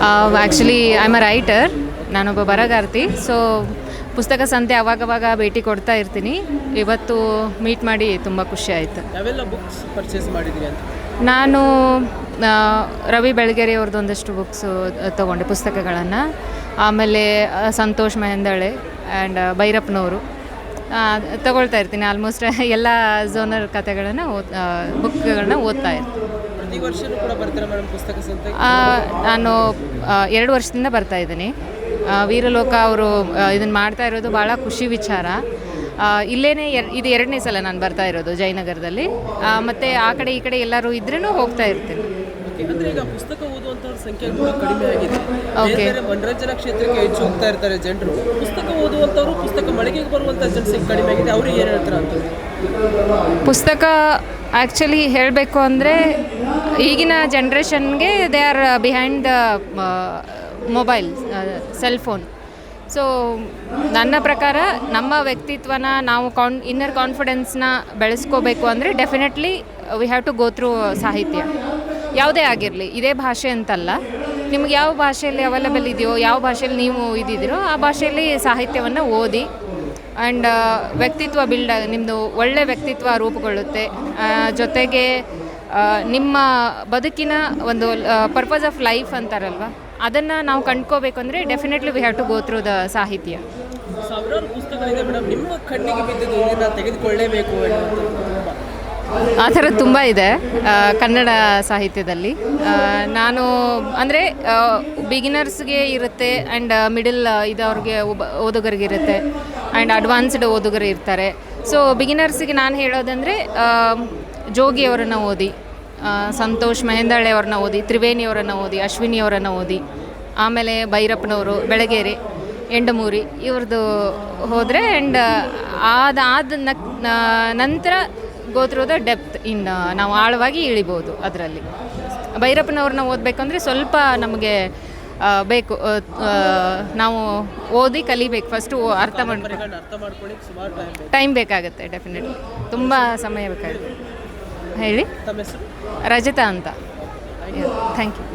Actually I am a writer, ನಾನೊಬ್ಬ ಬರಹಗಾರ್ತಿ. So ಪುಸ್ತಕ ಸಂತೆ ಅವಾಗವಾಗ ಭೇಟಿ ಕೊಡ್ತಾ ಇರ್ತೀನಿ. ಇವತ್ತು ಮೀಟ್ ಮಾಡಿ ತುಂಬ ಖುಷಿ ಆಯಿತು. ಯಾವೆಲ್ಲ ಬುಕ್ಸ್ ಪರ್ಚೇಸ್ ಮಾಡಿದ್ದೀರಿ ಅಂತ? ನಾನು ರವಿ ಬೆಳಗೆರೆ ಅವ್ರದ್ದು ಒಂದಷ್ಟು ಬುಕ್ಸು ತೊಗೊಂಡೆ, ಪುಸ್ತಕಗಳನ್ನು. ಆಮೇಲೆ ಸಂತೋಷ್ ಮೆಹಂದಳೆ ಆ್ಯಂಡ್ ಭೈರಪ್ಪನವರು ತಗೊಳ್ತಾ ಇರ್ತೀನಿ. ಆಲ್ಮೋಸ್ಟ್ ಎಲ್ಲ ಝೋನರ್ ಕಥೆಗಳನ್ನು ಬುಕ್ಗಳನ್ನ ಓದ್ತಾ ಇರ್ತೀನಿ. ಪ್ರತಿ ವರ್ಷವೂ ಕೂಡ ಬರ್ತಾರೆ ಮೇಡಮ್ ಪುಸ್ತಕ ಸಂತೆ? ನಾನು 2 ವರ್ಷದಿಂದ ಬರ್ತಾಯಿದ್ದೀನಿ. ವೀರಲೋಕ ಅವರು ಇದನ್ನು ಮಾಡ್ತಾ ಇರೋದು ಭಾಳ ಖುಷಿ ವಿಚಾರ. ಇಲ್ಲೇ ಇದು 2ನೇ ಸಲ ನಾನು ಬರ್ತಾ ಇರೋದು ಜಯನಗರದಲ್ಲಿ. ಮತ್ತು ಆ ಕಡೆ ಈ ಕಡೆ ಎಲ್ಲರೂ ಇದ್ರೂ ಹೋಗ್ತಾ ಇರ್ತೀನಿ. ಅಂದರೆ ಈಗ ಪುಸ್ತಕ ಓದುವಂಥವ್ರ ಸಂಖ್ಯೆ ಕೂಡ ಕಡಿಮೆ ಆಗಿದೆ. ಓಕೆ, ಮನರಂಜನಾ ಕ್ಷೇತ್ರಕ್ಕೆ ಹೆಚ್ಚು ಹೋಗ್ತಾ ಇರ್ತಾರೆ ಜನರು. ಪುಸ್ತಕ ಓದುವಂಥವ್ರು ಪುಸ್ತಕ ಮಳಿಗೆಗೆ ಬರುವಂಥ ಜನಸಂಖ್ಯೆ ಕಡಿಮೆ ಆಗಿದೆ. ಅವ್ರಿಗೆ ಏನು ಹೇಳ್ತಾರೆ ಅಂತ? ಪುಸ್ತಕ ಆ್ಯಕ್ಚುಲಿ ಹೇಳಬೇಕು ಅಂದರೆ ಈಗಿನ ಜನ್ರೇಷನ್ಗೆ they are behind the mobile, cell phone. So ನನ್ನ ಪ್ರಕಾರ ನಮ್ಮ ವ್ಯಕ್ತಿತ್ವನ ನಾವು ಇನ್ನರ್ ಕಾನ್ಫಿಡೆನ್ಸ್ನ ಬೆಳೆಸ್ಕೋಬೇಕು ಅಂದರೆ definitely we have to go through ಸಾಹಿತ್ಯ. ಯಾವುದೇ ಆಗಿರಲಿ, ಇದೇ ಭಾಷೆ ಅಂತಲ್ಲ, ನಿಮ್ಗೆ ಯಾವ ಭಾಷೆಯಲ್ಲಿ ಅವೈಲೇಬಲ್ ಇದೆಯೋ, ಯಾವ ಭಾಷೆಯಲ್ಲಿ ನೀವು ಇದ್ದಿದ್ದೀರೋ ಆ ಭಾಷೆಯಲ್ಲಿ ಸಾಹಿತ್ಯವನ್ನು ಓದಿ. ಆ್ಯಂಡ್ ವ್ಯಕ್ತಿತ್ವ ನಿಮ್ಮದು ಒಳ್ಳೆಯ ವ್ಯಕ್ತಿತ್ವ ರೂಪುಗೊಳ್ಳುತ್ತೆ. ಜೊತೆಗೆ ನಿಮ್ಮ ಬದುಕಿನ ಒಂದು ಪರ್ಪಸ್ ಆಫ್ ಲೈಫ್ ಅಂತಾರಲ್ವ, ಅದನ್ನು ನಾವು ಕಂಡ್ಕೋಬೇಕು ಅಂದರೆ definitely we have to go through the ಸಾಹಿತ್ಯ. ಸಾವಿರಾರು ಪುಸ್ತಕಗಳಿದೆ ಮೇಡಮ್, ನಿಮ್ಮ ಕಣ್ಣಿಗೆ ಬಿದ್ದಿದ್ದು ಇದನ್ನು ತೆಗೆದುಕೊಳ್ಳೇಬೇಕು ಆ ಥರದ್ದು ತುಂಬ ಇದೆ ಕನ್ನಡ ಸಾಹಿತ್ಯದಲ್ಲಿ. ನಾನು ಅಂದರೆ ಬಿಗಿನರ್ಸ್ಗೆ ಇರುತ್ತೆ, ಆ್ಯಂಡ್ ಮಿಡಲ್ ಇದ್ದವ್ರಿಗೆ ಓದುಗರಿಗೆ ಇರುತ್ತೆ, ಆ್ಯಂಡ್ ಅಡ್ವಾನ್ಸ್ಡ್ ಓದುಗರು ಇರ್ತಾರೆ. ಸೊ ಬಿಗಿನರ್ಸಿಗೆ ನಾನು ಹೇಳೋದಂದರೆ ಜೋಗಿಯವರನ್ನು ಓದಿ, ಸಂತೋಷ್ ಮೆಹಂದಳೆ ಅವ್ರನ್ನ ಓದಿ, ತ್ರಿವೇಣಿಯವರನ್ನು ಓದಿ, ಅಶ್ವಿನಿಯವರನ್ನು ಓದಿ, ಆಮೇಲೆ ಭೈರಪ್ಪನವರು, ಬೆಳಗೆರೆ, ಎಂಡಮೂರಿ ಇವ್ರದ್ದು ಹೋದರೆ. ಆ್ಯಂಡ್ ಆದ ನಂತರ ಗೋ ಥ್ರೂ ದ ಡೆಪ್ತ್ ನಾವು ಆಳವಾಗಿ ಇಳಿಬೋದು. ಅದರಲ್ಲಿ ಭೈರಪ್ಪನವ್ರನ್ನ ಓದಬೇಕಂದ್ರೆ ಸ್ವಲ್ಪ ನಮಗೆ ಬೇಕು, ನಾವು ಓದಿ ಕಲಿಬೇಕು. ಫಸ್ಟು ಅರ್ಥ ಮಾಡ್ಕೊಳ್ಳಿ ಟೈಮ್ ಬೇಕಾಗುತ್ತೆ. ಡೆಫಿನೆಟ್ಲಿ ತುಂಬ ಸಮಯ ಬೇಕಾಗುತ್ತೆ. ಹೇಳಿ, ತಮ್ಮ ಹೆಸರು? ರಜತಾ ಅಂತ. Thank you.